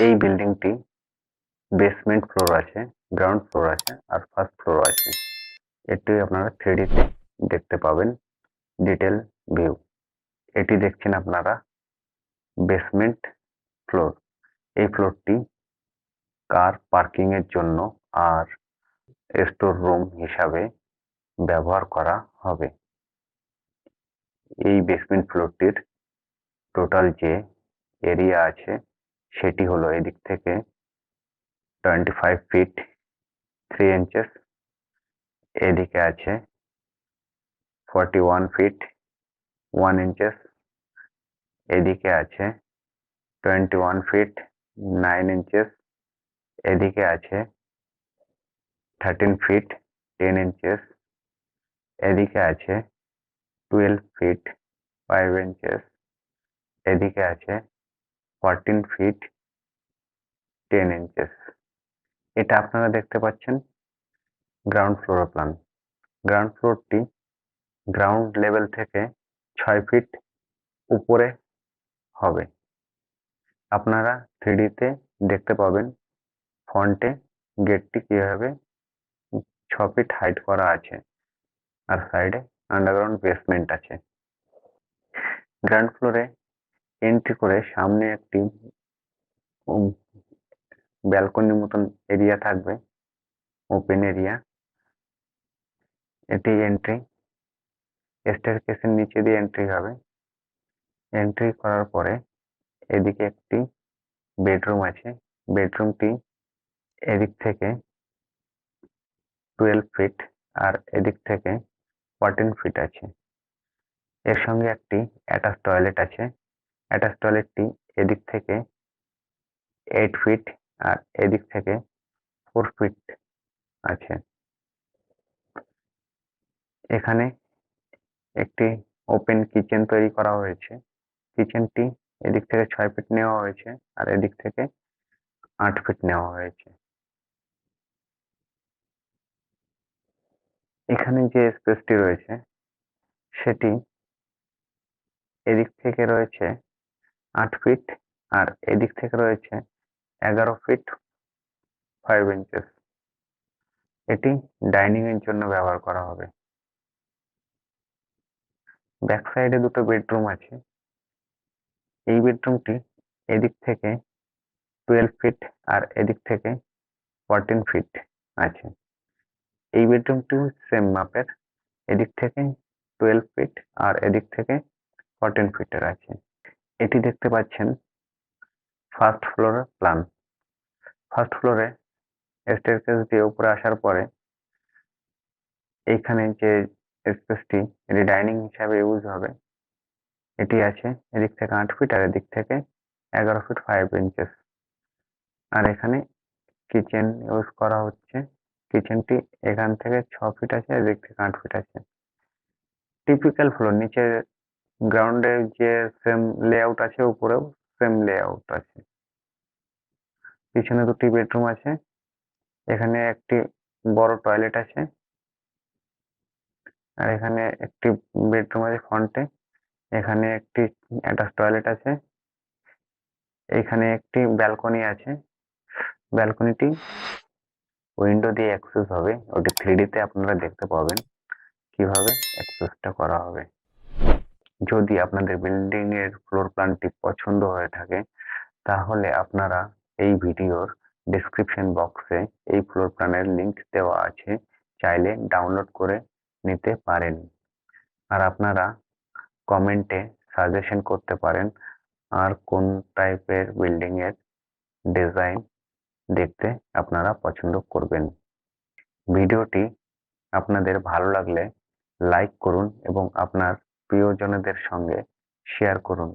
এই বিল্ডিংটি basement floor আছে, গ্রাউন্ড ফ্লোর আছে আর ফার্স্ট ফ্লোর আছে। এটি আপনারা 3D তে দেখতে পাবেন ডিটেল ভিউ। এটি দেখছেন আপনারা বেসমেন্ট ফ্লোর। এই ফ্লোরটি কার পার্কিং এর জন্য আর স্টোর রুম হিসাবে ব্যবহার করা হবে। এই বেসমেন্ট ফ্লোরটির টোটাল যে এরিয়া আছে সেটি হলো এদিক থেকে 25 ফিট 3 ইঞ্চেস, এদিকে আছে 41 ফিট 1 ইঞ্চেস, এদিকে আছে 21 ফিট 9 ইঞ্চেস, এদিকে আছে 13 ফিট 10 ইঞ্চেস, এদিকে আছে 12 ফিট 5 ইঞ্চেস, এদিকে আছে 14 ফিট 10 ইঞ্চেস। এটা আপনারা দেখতে পাচ্ছেন গ্রাউন্ড ফ্লোর প্ল্যান। গ্রাউন্ড ফ্লোরটি গ্রাউন্ড লেভেল থেকে 6 ফিট উপরে হবে। আপনারা 3D তে দেখতে পাবেন ফ্রন্টে গেটটি কিভাবে 6 ফিট হাইট করা আছে আর সাইডে আন্ডারগ্রাউন্ড বেসমেন্ট আছে। গ্রাউন্ড ফ্লোরে এন্ট্রি করে সামনে একটি ব্যালকনির মতন এরিয়া থাকবে, ওপেন এরিয়া। এটি এন্ট্রি, স্টেয়ারকেসের নিচে দিয়ে এন্ট্রি হবে। এন্ট্রি করার পরে এদিকে একটি বেডরুম আছে। বেডরুমটি এদিক থেকে 12 ফিট আর এদিক থেকে 14 ফিট আছে। এর সঙ্গে একটি অ্যাটাচ টয়লেট আছে। অ্যাটাচ টয়লেটটি এদিক থেকে 8 ফিট আর এদিক থেকে 4 ফিট আছে। এখানে একটি ওপেন কিচেন তৈরি করা হয়েছে। কিচেনটি এদিক থেকে 6 ফিট নেওয়া হয়েছে আর এদিক থেকে 8 ফিট নেওয়া হয়েছে। এখানে যে স্পেসটি রয়েছে সেটি এদিক থেকে রয়েছে 8 ফিট আর এদিক থেকে রয়েছে 11 ফিট 5 ইঞ্চেস। এটি ডাইনিং এর জন্য ব্যবহার করা হবে। ব্যাক সাইডে দুটো বেডরুম আছে। এই বেডরুমটি এদিক থেকে 12 ফিট আর এদিক থেকে 14 ফিট আছে। এই বেডরুমটিও সেম মাপের, এদিক থেকে 12 ফিট আর এদিক থেকে 14 ফিটের আছে। এটি দেখতে পাচ্ছেন ফার্স্ট ফ্লোরের প্ল্যান। ফার্স্ট ফ্লোরে স্টেয়ারকেস দিয়ে উপরে আসার পরে এইখানে যে স্পেসটি এটি ডাইনিং হিসাবে ইউজ হবে। এটি আছে এদিক থেকে 8 ফিট আর এদিক থেকে 11 ফিট 5 ইঞ্চেস। আর এখানে কিচেন ইউজ করা হচ্ছে। কিচেনটি এখান থেকে 6 ফিট আছে, এদিক থেকে 8 ফিট আছে। টিপিক্যাল ফ্লোর, নিচে গ্রাউন্ডে যে সেম লেআউট আছে উপরেও সেম লেআউট আছে। পিছনে দুটি বেডরুম আছে। এখানে একটি বড় টয়লেট আছে আর এখানে একটি বেডরুম আছে ফ্রন্টে। এখানে একটি অ্যাটাচ টয়লেট আছে। এখানে একটি ব্যালকনি আছে। ব্যালকনিটি উইন্ডো দিয়ে অ্যাক্সেস হবে। ওটি 3D তে আপনারা দেখতে পাবেন কিভাবে অ্যাক্সেসটা করা হবে। যদি আপনাদের বিল্ডিং এর ফ্লোর প্ল্যানটি পছন্দ হয়ে থাকে তাহলে আপনারা এই ভিডিওর ডেসক্রিপশন বক্সে এই ফ্লোর প্ল্যানের লিংক দেওয়া আছে, চাইলে ডাউনলোড করে নিতে পারেন। আর আপনারা কমেন্টে সাজেশন করতে পারেন আর কোন টাইপের বিল্ডিং এর ডিজাইন দেখতে আপনারা পছন্দ করবেন। ভিডিওটি আপনাদের ভালো লাগলে লাইক করুন এবং আপনার প্রিয়জনদের সঙ্গে শেয়ার করুন।